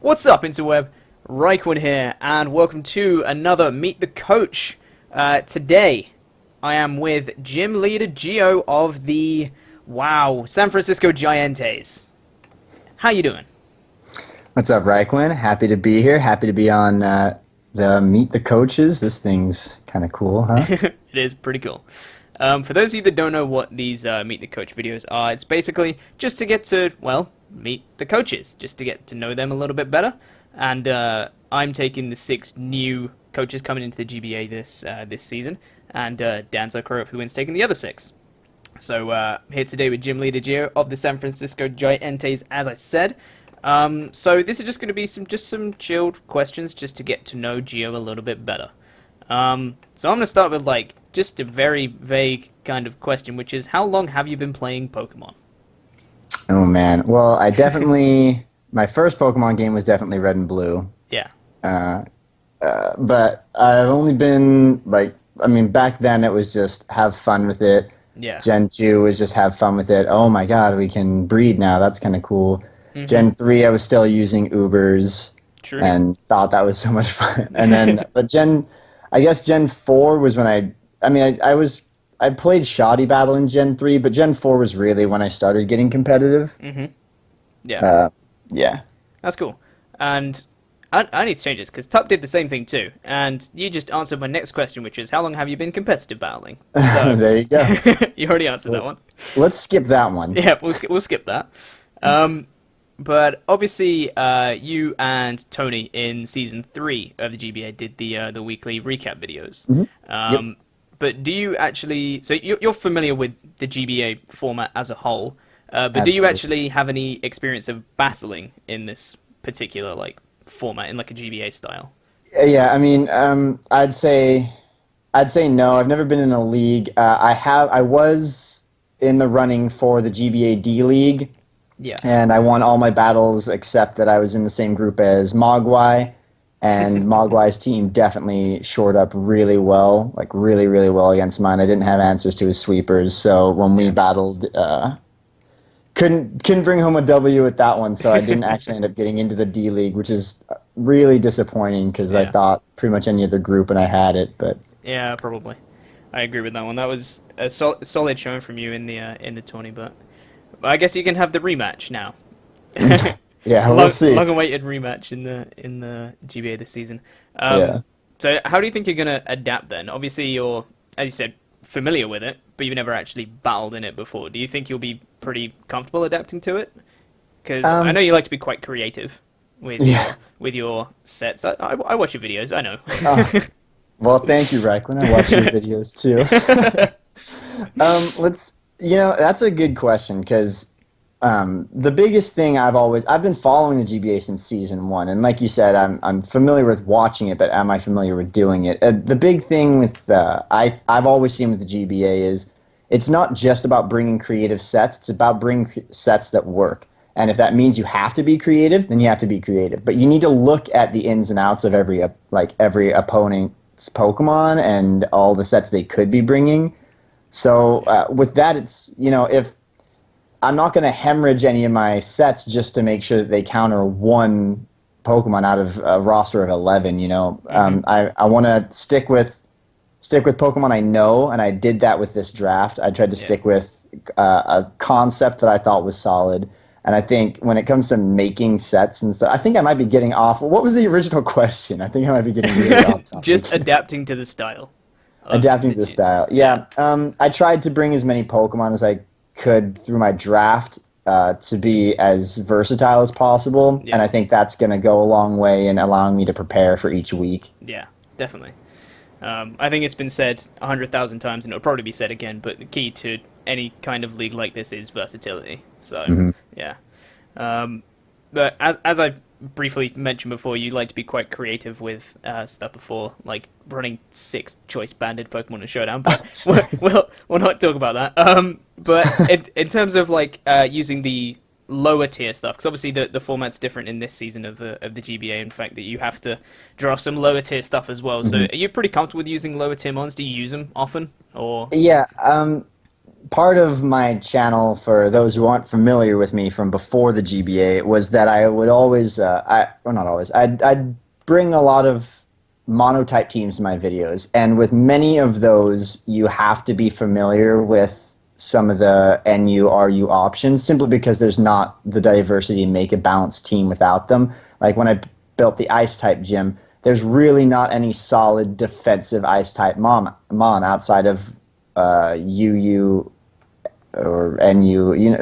What's up, interweb? RhyQuinn here, and welcome to another Meet the Coach. Today, I am with GymLeaderGeo of the, San Francisco GiEnteis. How you doing? What's up, RhyQuinn? Happy to be here. Happy to be on the Meet the Coaches. This thing's kind of cool, huh? It is pretty cool. For those of you that don't know what these Meet the Coach videos are, it's basically just to get to, meet the coaches, just to get to know them a little bit better. And I'm taking the 6 new coaches coming into the GBA this season, and Dan's who's taking the other 6. So here today with GymLeaderGeo of the San Francisco GiEnteis, as I said. So this is just going to be some chilled questions just to get to know Geo a little bit better. So I'm going to start with just a very vague kind of question, which is, how long have you been playing Pokemon? Oh, man. Well, I definitely... my first Pokemon game was definitely Red and Blue. Yeah. But I've only been, back then it was just have fun with it. Yeah. Gen 2 was just have fun with it. Oh, my God, we can breed now. That's kind of cool. Mm-hmm. Gen 3, I was still using Ubers. True. And thought that was so much fun. And then, I guess Gen 4 was when I played Shoddy Battle in Gen 3, but Gen 4 was really when I started getting competitive. Mm-hmm. Yeah. Yeah. That's cool. And I need to change this, because Tup did the same thing too. And you just answered my next question, which is, how long have you been competitive battling? So, there you go. You already answered that one. Let's skip that one. Yeah, we'll skip that. But obviously, you and Tony in Season 3 of the GBA did the weekly recap videos. Mm-hmm. Yep. But do you actually... So you're familiar with the GBA format as a whole, but Absolutely. do you actually have any experience of battling in this particular format, in a GBA style? Yeah, I'd say no. I've never been in a league. I was in the running for the GBA D League. Yeah. And I won all my battles except that I was in the same group as Mogwai, and Mogwai's team definitely shored up really well, really, really well against mine. I didn't have answers to his sweepers, so when we battled, couldn't bring home a W with that one, so I didn't actually end up getting into the D League, which is really disappointing because I thought pretty much any other group and I had it, but... Yeah, probably. I agree with that one. That was a solid showing from you in the tourney, but... I guess you can have the rematch now. Yeah, we'll see. Long-awaited rematch in the GBA this season. Yeah. So how do you think you're going to adapt then? Obviously, you're, as you said, familiar with it, but you've never actually battled in it before. Do you think you'll be pretty comfortable adapting to it? Because I know you like to be quite creative with your sets. I watch your videos, I know. Well, thank you, RhyQuinn. I watch your videos too. That's a good question because the biggest thing I've been following the GBA since Season 1, and like you said, I'm familiar with watching it, but am I familiar with doing it? The big thing with I've always seen with the GBA is it's not just about bringing creative sets; it's about bringing sets that work. And if that means you have to be creative, then you have to be creative. But you need to look at the ins and outs of every opponent's Pokemon and all the sets they could be bringing. So with that, it's, if I'm not going to hemorrhage any of my sets just to make sure that they counter one Pokemon out of a roster of 11, I want to stick with Pokemon I know, and I did that with this draft. I tried to stick with a concept that I thought was solid. And I think when it comes to making sets and stuff, I think I might be getting off. What was the original question? I think I might be getting really off topic. Just adapting to the style. Adapting to the style. Yeah. I tried to bring as many Pokemon as I could through my draft to be as versatile as possible. Yeah. And I think that's going to go a long way in allowing me to prepare for each week. Yeah, definitely. I think it's been said 100,000 times, and it'll probably be said again, but the key to any kind of league like this is versatility. So, yeah. But as I briefly mentioned before, you like to be quite creative with stuff before, like running 6 choice banded Pokemon in Showdown, but we'll not talk about that. But in terms of using the lower tier stuff, because obviously the format's different in this season of the GBA, in fact, that you have to draw some lower tier stuff as well. So are you pretty comfortable with using lower tier mons? Do you use them often? Or Yeah, part of my channel, for those who aren't familiar with me from before the GBA, was that I would always, well, not always, I'd bring a lot of monotype teams to my videos, and with many of those, you have to be familiar with some of the NU, RU options, simply because there's not the diversity to make a balanced team without them. Like when I built the ice type gym, there's really not any solid defensive ice type mon outside of UU or NU,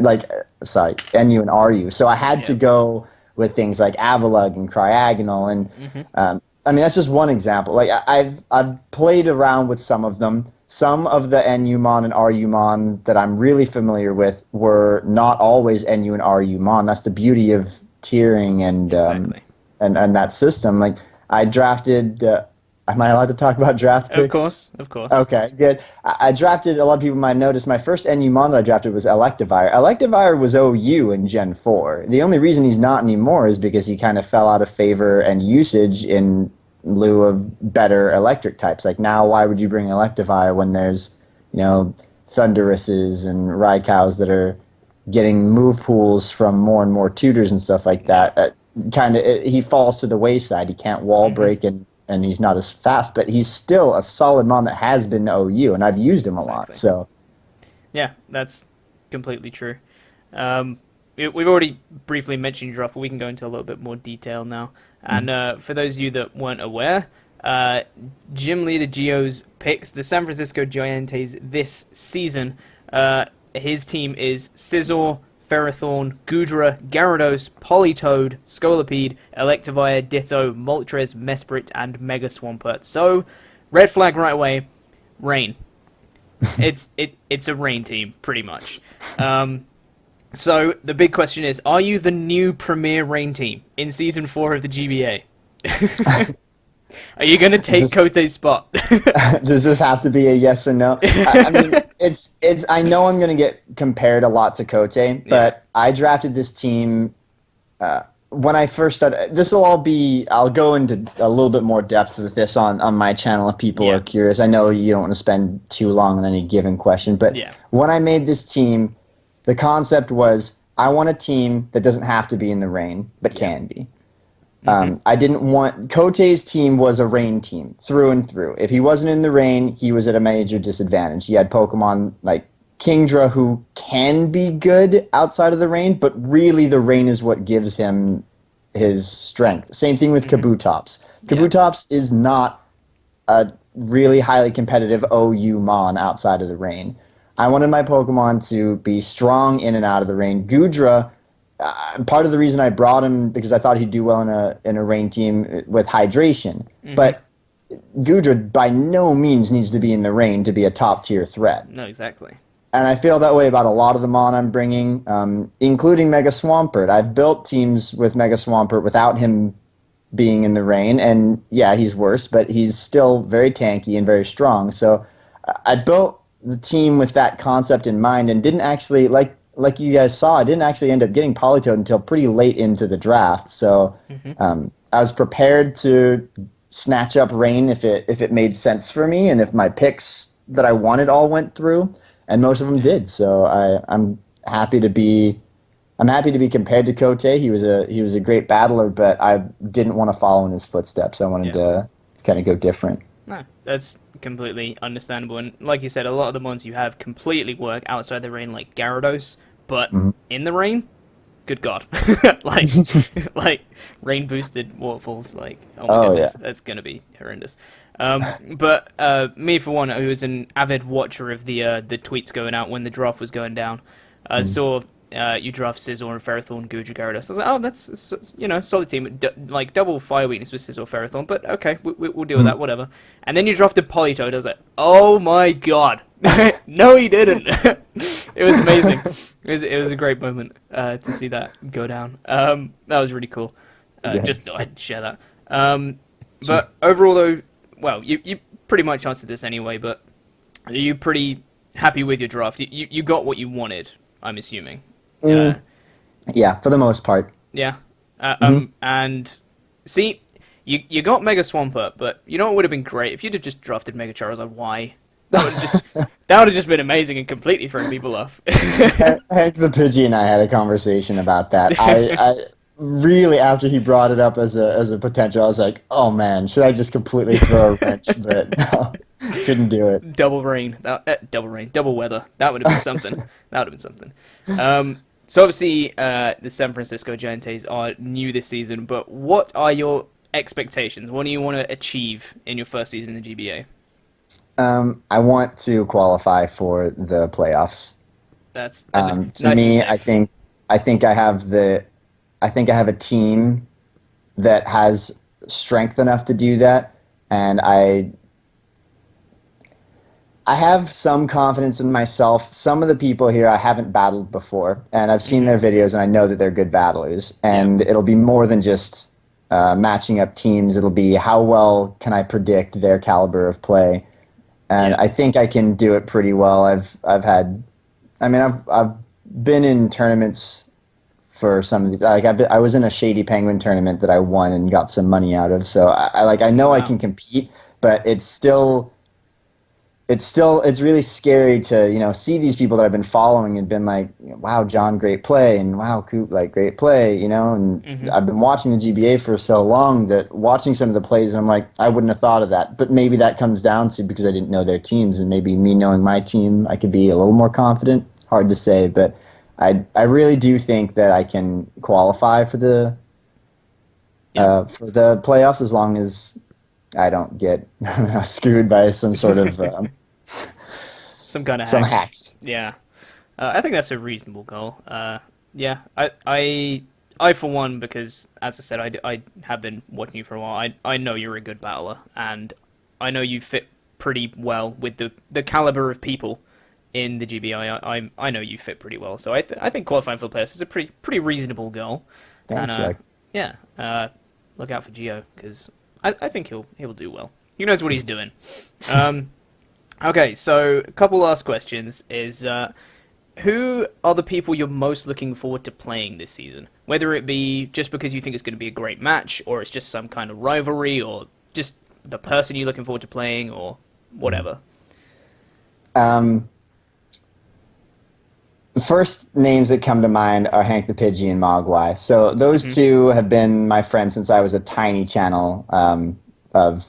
sorry, NU and RU. So I had to Yeah. go with things like Avalug and Cryagonal, and Hmm. I mean that's just one example. Like I've played around with some of them. Some of the NU mon and RU mon that I'm really familiar with were not always NU and RU mon. That's the beauty of tiering Exactly. and that system. Like I drafted. Am I allowed to talk about draft Of picks? course, of course. Okay, good. I drafted, a lot of people might notice, my first NU mon that I drafted was Electivire. Electivire was OU in Gen 4. The only reason he's not anymore is because he kind of fell out of favor and usage in lieu of better electric types. Like now, why would you bring Electivire when there's, Thunderuses and Raikous that are getting move pools from more and more tutors and stuff like Yeah. that? He falls to the wayside. He can't wall Hmm. break and he's not as fast, but he's still a solid mon that has been to OU, and I've used him a lot. Exactly. So, Yeah, that's completely true. We've already briefly mentioned your draft, but we can go into a little bit more detail now. And for those of you that weren't aware, GymLeaderGeo's picks the San Francisco GiEnteis this season. His team is Scizor, Ferrothorn, Goodra, Gyarados, Politoed, Scolipede, Electivire, Ditto, Moltres, Mesprit, and Mega Swampert. So, red flag right away, rain. It's a rain team, pretty much. So the big question is, are you the new premier rain team in season 4 of the GBA? Are you going to take does Kote's spot? does this have to be a yes or no? I mean, it's. I know I'm going to get compared a lot to Kote, Yeah. but I drafted this team when I first started. This will all be. I'll go into a little bit more depth with this on my channel if people Yeah. are curious. I know you don't want to spend too long on any given question, but Yeah. when I made this team, the concept was I want a team that doesn't have to be in the rain, but Yeah. can be. I didn't want Kote's team was a rain team through and through. If he wasn't in the rain, he was at a major disadvantage. He had Pokemon like Kingdra who can be good outside of the rain, but really the rain is what gives him his strength. Same thing with Kabutops. Yeah. Kabutops is not a really highly competitive OU mon outside of the rain. I wanted my Pokemon to be strong in and out of the rain. Goodra, part of the reason I brought him because I thought he'd do well in a rain team with hydration. But Gudra by no means needs to be in the rain to be a top tier threat. No, exactly. And I feel that way about a lot of the mon I'm bringing, including Mega Swampert. I've built teams with Mega Swampert without him being in the rain, and yeah, he's worse, but he's still very tanky and very strong. So I built the team with that concept in mind, and didn't actually like you guys saw. I didn't actually end up getting Politoed until pretty late into the draft. So I was prepared to snatch up Rain if it made sense for me, and if my picks that I wanted all went through, and most of them did. So I'm happy to be. I'm happy to be compared to Kote. He was a great battler, but I didn't want to follow in his footsteps. I wanted to kind of go different. No, that's completely understandable. And like you said, a lot of the ones you have completely work outside the rain, like Gyarados, but in the rain, good God, like like rain boosted waterfalls. Like oh my goodness, that's gonna be horrendous. But me for one, who was an avid watcher of the tweets going out when the draft was going down, saw. You draft Scizor and Ferrothorn, Guja, Gyarados. I was like, oh, that's solid team. Like double fire weakness with Scizor, Ferrothorn, but okay, we'll deal with that, whatever. And then you drafted Politoed. I was like, oh my god, no, he didn't. It was amazing. It was a great moment to see that go down. That was really cool. Just thought I'd share that. But overall, though, well, you pretty much answered this anyway. But are you pretty happy with your draft? You got what you wanted, I'm assuming. Yeah, for the most part. Yeah. And see, you got Mega Swampert, but you know what would have been great if you'd have just drafted Mega Charizard. Why? That would have just been amazing and completely thrown people off. Hank the Pidgey and I had a conversation about that. I really, after he brought it up as a potential, I was like, oh man, should I just completely throw a wrench? But no, couldn't do it. Double rain, double weather. That would have been something. That would have been something. So obviously, the San Francisco GiEnteis are new this season, but what are your expectations? What do you want to achieve in your first season in the GBA? I want to qualify for the playoffs. That's To nice and me, safe. I think I think I have a team that has strength enough to do that, and I have some confidence in myself. Some of the people here I haven't battled before, and I've seen Hmm. their videos, and I know that they're good battlers. Yeah. And it'll be more than just matching up teams. It'll be how well can I predict their caliber of play, and Yeah. I think I can do it pretty well. I've had, I mean, I've been in tournaments for some of these. Like I was in a Shady Penguin tournament that I won and got some money out of. So I know I Wow. can compete, but it's really scary to see these people that I've been following and been like, wow, John, great play, and wow, Coop, like great play, and Hmm. I've been watching the GBA for so long that watching some of the plays, I'm like, I wouldn't have thought of that, but maybe that comes down to because I didn't know their teams, and maybe me knowing my team, I could be a little more confident. Hard to say, but I really do think that I can qualify Yeah. for the playoffs as long as I don't get screwed by some sort of Some kind of some hacks. hacks. Yeah. I think that's a reasonable goal. Yeah. I for one, because as I said, I have been watching you for a while. I know you're a good battler, and I know you fit pretty well with the caliber of people in the GBI. I know you fit pretty well, so I think qualifying for the playoffs is a pretty reasonable goal. And Thanks, Jack. yeah, look out for Geo because I think he'll do well. He knows what he's doing. Um, okay, so a couple last questions is who are the people you're most looking forward to playing this season? Whether it be just because you think it's going to be a great match, or it's just some kind of rivalry, or just the person you're looking forward to playing, or whatever. Um, the first names that come to mind are Hank the Pidgey and Mogwai. So those Hmm. two have been my friends since I was a tiny channel of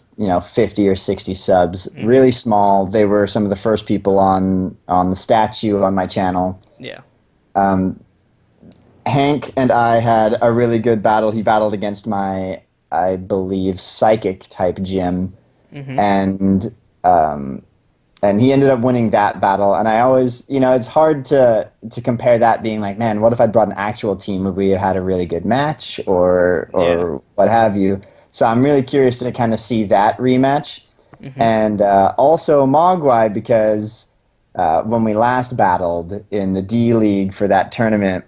50 or 60 subs, Hmm. really small. They were some of the first people on the statue on my channel. Yeah. Hank and I had a really good battle. He battled against my, I believe, psychic type gym, Hmm. and and he ended up winning that battle. And I always, it's hard to compare that, being like, man, what if I'd brought an actual team? Would we have had a really good match, or Yeah. what have you? So I'm really curious to kind of see that rematch, Hmm. and also Mogwai, because when we last battled in the D League for that tournament,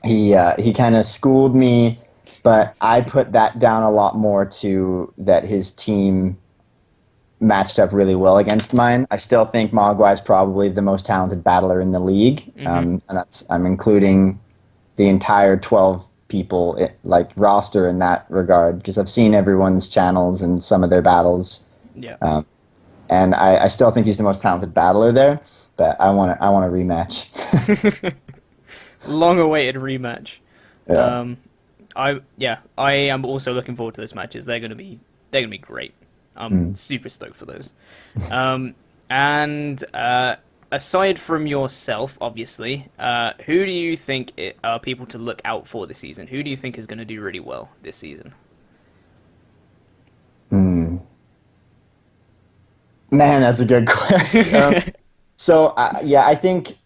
he kind of schooled me, but I put that down a lot more to that his team matched up really well against mine. I still think Mogwai is probably the most talented battler in the league, Hmm. and I'm including the entire 12 people like roster in that regard, because I've seen everyone's channels and some of their battles, Yeah. um, and I still think he's the most talented battler there. But I want a rematch. Long-awaited rematch. Yeah. Um, I am also looking forward to those matches. They're gonna be great. I'm Mm. super stoked for those. And aside from yourself, obviously, who do you think are people to look out for this season? Who do you think is going to do really well this season? Mm. Man, that's a good question. So yeah, I think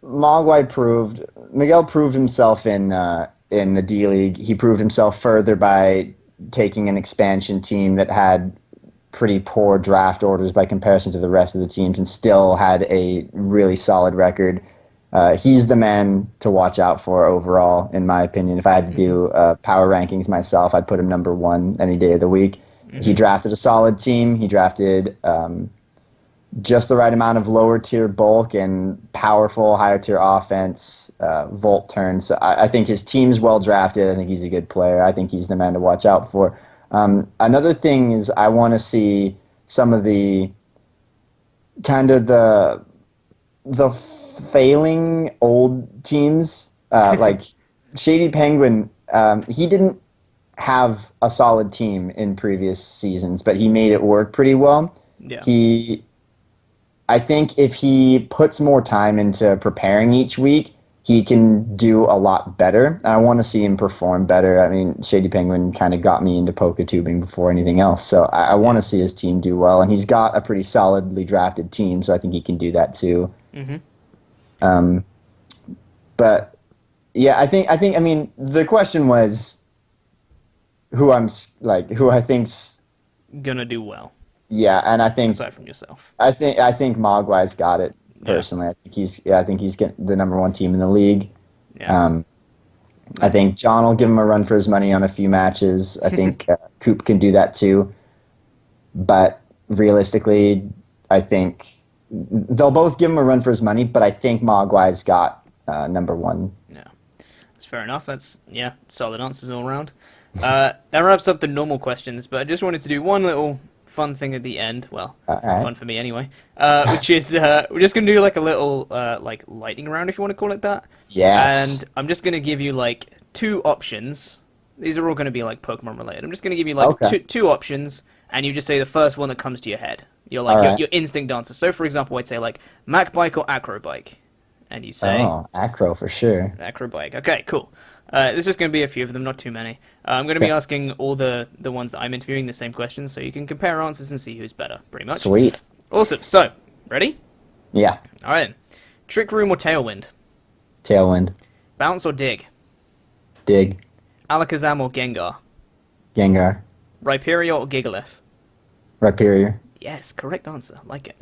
Miguel proved himself in the D League. He proved himself further by taking an expansion team that had pretty poor draft orders by comparison to the rest of the teams, and still had a really solid record. He's the man to watch out for overall, in my opinion. If I had to Hmm. do power rankings myself, I'd put him number one any day of the week. He Hmm. drafted a solid team. He drafted just the right amount of lower tier bulk and powerful higher tier offense, volt turns. So I think his team's well drafted. I think he's a good player. I think he's the man to watch out for. Another thing is I want to see some of the kind of the failing old teams, like Shady Penguin. He didn't have a solid team in previous seasons, but he made it work pretty well. Yeah. I think if he puts more time into preparing each week, he can do a lot better. I want to see him perform better. I mean, Shady Penguin kind of got me into poker tubing before anything else, so I want to see his team do well. And he's got a pretty solidly drafted team, so I think he can do that too. Mm-hmm. But yeah, I mean, the question was who I think's Gonna do well, yeah, and aside from yourself. I think Mogwai's got it personally. I think he's getting the number one team in the league. Yeah. I think John will give him a run for his money on a few matches. I think Coop can do that too. But realistically, I think they'll both give him a run for his money. But I think Mogwai's got number one. Yeah. That's fair enough. That's, solid answers all around. That wraps up the normal questions, but I just wanted to do one little fun thing at the end. Well, fun for me anyway. Which is we're just gonna do like a little like lightning round, if you want to call it that. Yes. And I'm just gonna give you like two options. These are all gonna be like Pokemon related. I'm just gonna give you like two options, and you just say the first one that comes to your head. You're like your instinct answer. So for example, I'd say like Mac Bike or Acro Bike, and you say Acro for sure. Acro Bike. Okay, cool. There's just going to be a few of them, not too many. I'm going to be asking all the ones that I'm interviewing the same questions, so you can compare answers and see who's better, pretty much. Sweet. Awesome. So, ready? Yeah. All right. Trick Room or Tailwind? Tailwind. Bounce or Dig? Dig. Alakazam or Gengar? Gengar. Rhyperior or Gigalith? Rhyperior. Yes, correct answer. Like it.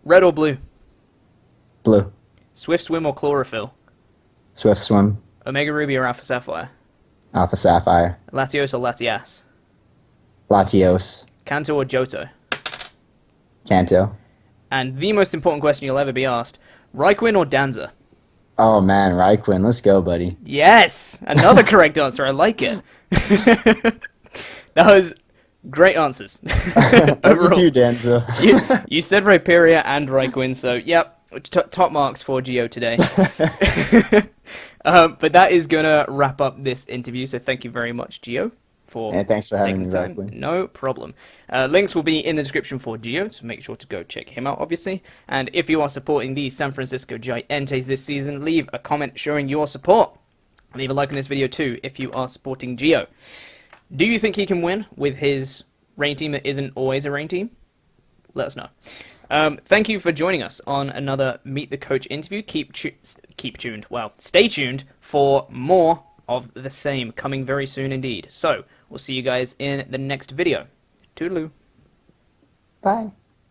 Red or Blue? Blue. Swift Swim or Chlorophyll? Swift Swim. Omega Ruby or Alpha Sapphire? Alpha Sapphire. Latios or Latias? Latios. Kanto or Johto? Kanto. And the most important question you'll ever be asked, RhyQuinn or Danza? Oh man, RhyQuinn, let's go, buddy. Yes! Another correct answer, I like it. That was great answers. Overall. You, Danza. you said Rhyperior and RhyQuinn, so yep, top marks for Geo today. But that is going to wrap up this interview, so thank you very much, Geo, for thanks for having me, RhyQuinn. No problem. Links will be in the description for Geo, so make sure to go check him out, obviously. And if you are supporting the San Francisco GiEnteis this season, leave a comment showing your support. Leave a like on this video too if you are supporting Geo. Do you think he can win with his rain team that isn't always a rain team? Let us know. Thank you for joining us on another Meet the Coach interview. Keep tuned. Well, stay tuned for more of the same coming very soon indeed. So, we'll see you guys in the next video. Toodaloo. Bye.